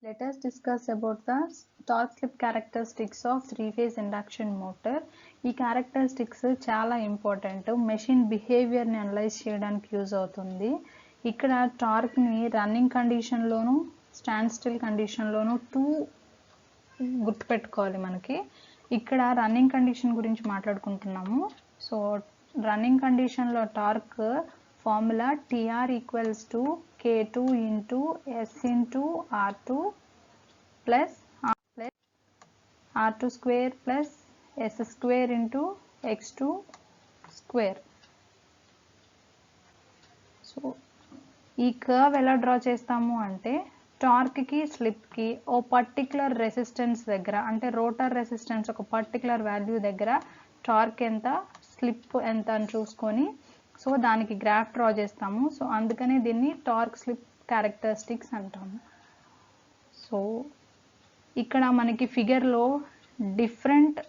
Let us discuss about the torque slip characteristics of three-phase induction motor. ఈ characteristics చాలా important. Machine బిహేవియర్ని analyse చేయడానికి use అవుతుంది. ఇక్కడ టార్క్ని running కండిషన్లోను stand still కండిషన్లోను గుర్తుపెట్టుకోవాలి. మనకి ఇక్కడ రన్నింగ్ కండిషన్ గురించి మాట్లాడుకుంటున్నాము. సో రన్నింగ్ కండిషన్లో torque formula TR equals to K2 into S into R2 plus R2 square plus S square into X2 square. So ఈ curve ఎలా డ్రా చేస్తాము అంటే టార్క్కి స్లిప్కి ఓ పర్టికులర్ రెసిస్టెన్స్ దగ్గర, అంటే రోటర్ రెసిస్టెన్స్ ఒక పర్టికులర్ వాల్యూ దగ్గర టార్క్ ఎంత, స్లిప్ ఎంత అని చూసుకొని సో దానికి గ్రాఫ్ డ్రా చేస్తాము. సో అందుకనే దీన్ని టార్క్ స్లిప్ క్యారెక్టరిస్టిక్స్ అంటాము. సో ఇక్కడ మనకి ఫిగర్లో డిఫరెంట్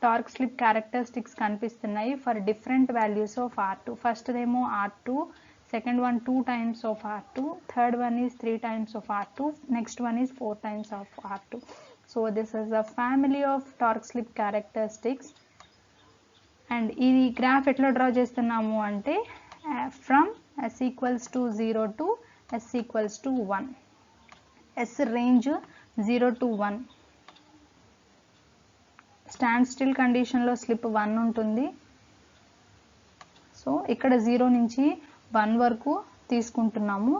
టార్క్ స్లిప్ క్యారెక్టరిస్టిక్స్ కనిపిస్తున్నాయి for different values of R2. First ఏమో R2, second one 2 times of R2, third one is 3 times of R2, next one is 4 times of R2. So this is a family of torque slip characteristics. And ఈ graph ఎట్లా draw చేస్తున్నాము అంటే from S equals to 0 to S equals to 1. S range 0 to 1. Stand still కండిషన్లో slip 1 ఉంటుంది. So ఇక్కడ 0 నుంచి 1 వరకు తీసుకుంటున్నాము.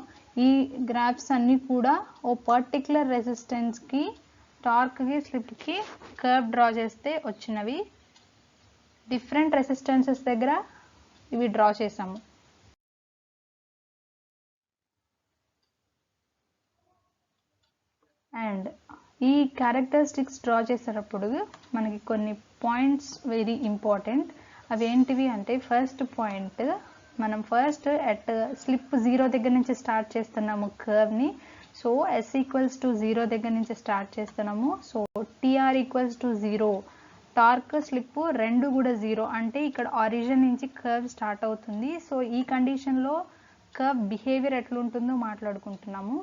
ఈ గ్రాఫ్స్ అన్నీ కూడా ఓ పర్టికులర్ రెసిస్టెన్స్కి టార్క్కి స్లిప్కి కర్వ్ డ్రా చేస్తే వచ్చినవి. డిఫరెంట్ రెసిస్టెన్సెస్ దగ్గర ఇవి డ్రా చేసాము. అండ్ ఈ క్యారెక్టరిస్టిక్స్ డ్రా చేసేటప్పుడు మనకి కొన్ని పాయింట్స్ వెరీ ఇంపార్టెంట్. అవి ఏంటివి అంటే ఫస్ట్ పాయింట్, మనం ఫస్ట్ అట్ స్లిప్ 0 దగ్గర నుంచి స్టార్ట్ చేస్తున్నాము కర్వ్ని. సో S ఈక్వల్స్ టు 0 దగ్గర నుంచి స్టార్ట్ చేస్తున్నాము. So TR equals to 0, torque slip రెండు కూడా 0, అంటే ఇక్కడ ఆరిజిన్ నుంచి కర్వ్ స్టార్ట్ అవుతుంది. సో ఈ కండిషన్లో కర్వ్ బిహేవియర్ ఎట్లుంటుందో మాట్లాడుకుంటున్నాము.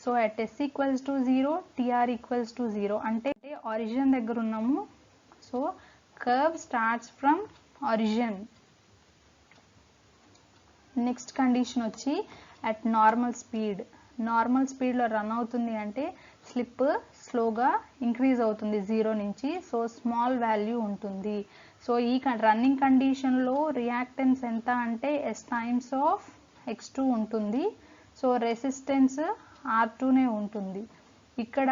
So at S equals to 0, TR equals to 0, అంటే ఆరిజిన్ దగ్గర ఉన్నాము. So curve starts from origin. Next condition వచ్చి అట్ నార్మల్ స్పీడ్. నార్మల్ స్పీడ్లో రన్ అవుతుంది అంటే స్లిప్ స్లోగా ఇంక్రీజ్ అవుతుంది 0 నుంచి. సో స్మాల్ వాల్యూ ఉంటుంది. సో ఈ రన్నింగ్ కండిషన్లో రియాక్టెన్స్ ఎంత అంటే S టైమ్స్ ఆఫ్ X2 ఉంటుంది. సో రెసిస్టెన్స్ R2నే ఉంటుంది. ఇక్కడ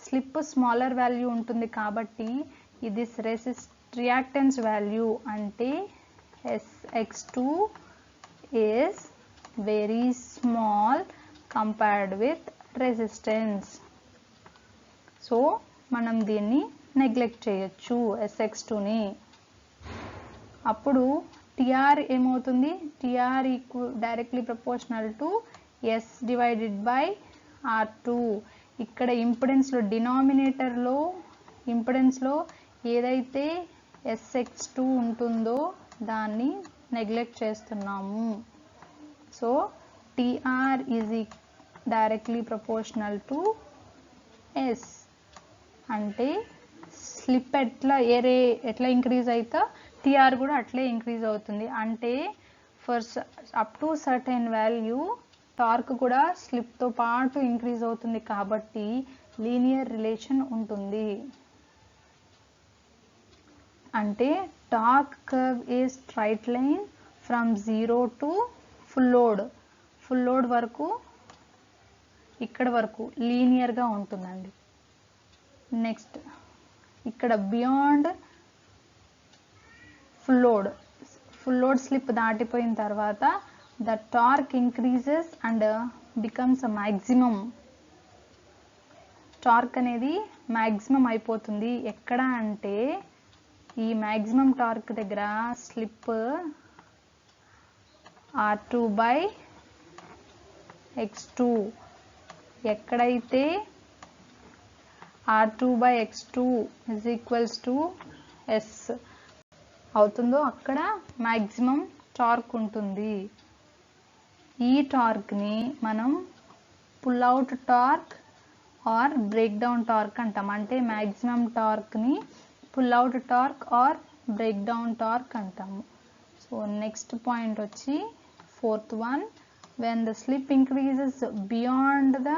స్లిప్ స్మాలర్ వాల్యూ ఉంటుంది కాబట్టి ఇది రియాక్టెన్స్ వాల్యూ అంటే SX2 is very small compared with resistance. So మనం దీన్ని నెగ్లెక్ట్ చేయొచ్చు SX2ని. అప్పుడు TR ఏమవుతుంది, TR directly proportional to S divided by R2. ఇక్కడ ఇంపిడెన్స్లో డినామినేటర్లో ఇంపిడెన్స్లో ఏదైతే SX2 ఉంటుందో దాన్ని నెగ్లెక్ట్ చేస్తున్నాము. So TR is directly proportional to S. అంటే స్లిప్ ఎట్లా ఇంక్రీజ్ అయితే TR కూడా అట్లే ఇంక్రీజ్ అవుతుంది. అంటే for up to certain value torque కూడా స్లిప్తో పాటు ఇంక్రీజ్ అవుతుంది కాబట్టి లీనియర్ రిలేషన్ ఉంటుంది. అంటే torque curve is straight line from 0 to full load వరకు ఇక్కడ వరకు లీనియర్గా ఉంటుందండి. నెక్స్ట్ ఇక్కడ బియాండ్ ఫుల్ లోడ్ స్లిప్ దాటిపోయిన తర్వాత the torque increases and becomes a maximum. Torque అనేది మ్యాక్సిమం అయిపోతుంది. ఎక్కడ అంటే ఈ మ్యాక్సిమం టార్క్ దగ్గర స్లిప్ R2 బై X2, ఎక్కడైతే R2 by X2 is equals to S అవుతుందో అక్కడ మ్యాక్సిమం టార్క్ ఉంటుంది. ఈ టార్క్ని మనం pull out torque or break down torque అంటాం. అంటే మ్యాక్సిమం టార్క్ని pull out torque or break down torque అంటాము. సో నెక్స్ట్ పాయింట్ వచ్చి fourth one, when the slip increases beyond the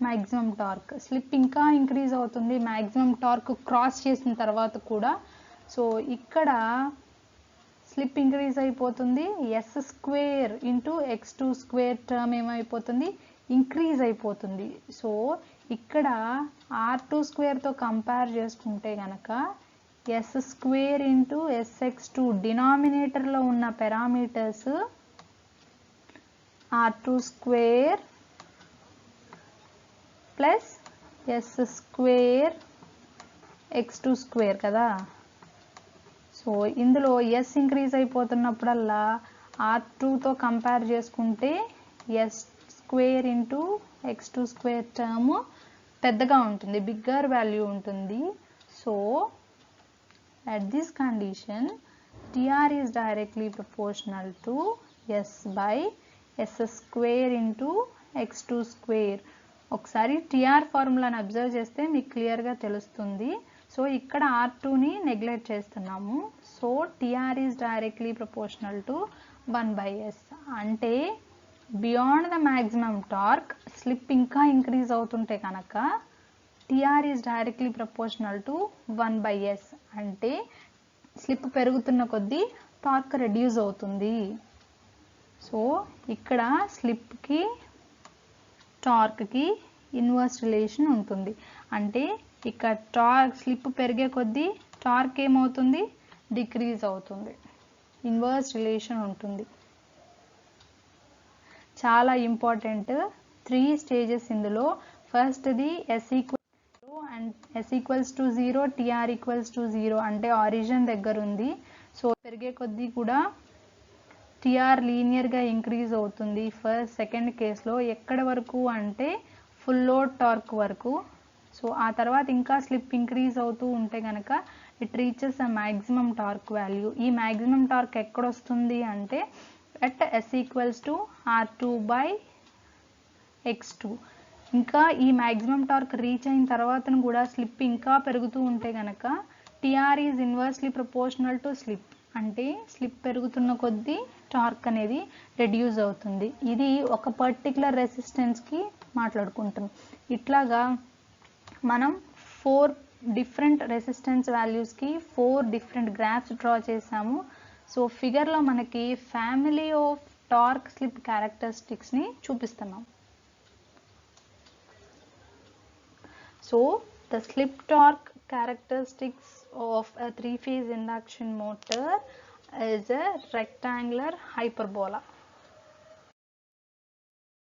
maximum torque. Slip ఇంకా ఇంక్రీజ్ అవుతుంది మ్యాక్సిమం టార్క్ క్రాస్ చేసిన తర్వాత కూడా. సో ఇక్కడ స్లిప్ ఇంక్రీజ్ అయిపోతుంది, S square into x2 square term ఏమైపోతుంది, ఇంక్రీజ్ అయిపోతుంది. సో ఇక్కడ r2 స్క్వేర్తో కంపేర్ చేసుకుంటే కనుక ఎస్ స్క్వేర్ ఇంటూ sx2 డినామినేటర్లో ఉన్న parameters r2 square plus S square x2 square కదా. సో ఇందులో ఎస్ ఇంక్రీజ్ అయిపోతున్నప్పుడల్లా r2తో కంపేర్ చేసుకుంటే S square into x2 square term పెద్దగా ఉంటుంది, బిగ్గర్ వాల్యూ ఉంటుంది. So at this condition tr is directly proportional to s by s square into x2 square. ఒకసారి tr ఫార్ములాని అబ్జర్వ్ చేస్తే మీకు క్లియర్గా తెలుస్తుంది. సో ఇక్కడ r2ని నెగ్లెక్ట్ చేస్తున్నాము. So tr is directly proportional to 1/s. అంటే beyond the maximum torque slip ఇంకా ఇంక్రీజ్ అవుతుంటే కనుక tr is directly proportional to 1/s. అంటే స్లిప్ పెరుగుతున్న కొద్దీ టార్క్ రెడ్యూస్ అవుతుంది. సో ఇక్కడ స్లిప్కి టార్క్కి ఇన్వర్స్ రిలేషన్ ఉంటుంది. అంటే ఇక్కడ టార్క్ స్లిప్ పెరిగే కొద్దీ టార్క్ ఏమవుతుంది, డిక్రీజ్ అవుతుంది, ఇన్వర్స్ రిలేషన్ ఉంటుంది. చాలా ఇంపార్టెంట్ 3 స్టేజెస్ ఇందులో. ఫస్ట్ది s equals to 0, tr equals to 0 అంటే ఆరిజిన్ దగ్గర ఉంది. సో పెరిగే కొద్దీ కూడా tr లీనియర్గా ఇంక్రీజ్ అవుతుంది. ఫస్ట్ సెకండ్ కేసులో ఎక్కడ వరకు అంటే ఫుల్ లోడ్ టార్క్ వరకు. సో ఆ తర్వాత ఇంకా స్లిప్ ఇంక్రీజ్ అవుతూ ఉంటే కనుక it reaches a maximum torque value. ఈ మ్యాక్సిమం టార్క్ ఎక్కడొస్తుంది అంటే at s equals to r2/x2. ఇంకా ఈ మ్యాక్సిమం టార్క్ రీచ్ అయిన తర్వాత కూడా స్లిప్ ఇంకా పెరుగుతూ ఉంటే కనుక tr is inversely proportional to slip. అంటే స్లిప్ పెరుగుతున్న కొద్దీ టార్క్ అనేది రెడ్యూస్ అవుతుంది. ఇది ఒక పర్టికులర్ రెసిస్టెన్స్కి మాట్లాడుకుంటాం. ఇట్లాగా మనం 4 డిఫరెంట్ రెసిస్టెన్స్ వాల్యూస్కి 4 డిఫరెంట్ గ్రాఫ్స్ డ్రా చేసాము. సో ఫిగర్లో మనకి ఫ్యామిలీ ఆఫ్ టార్క్ స్లిప్ క్యారెక్టరిస్టిక్స్ని చూపిస్తున్నాం. So the slip torque characteristics of a 3-phase induction motor is a rectangular hyperbola.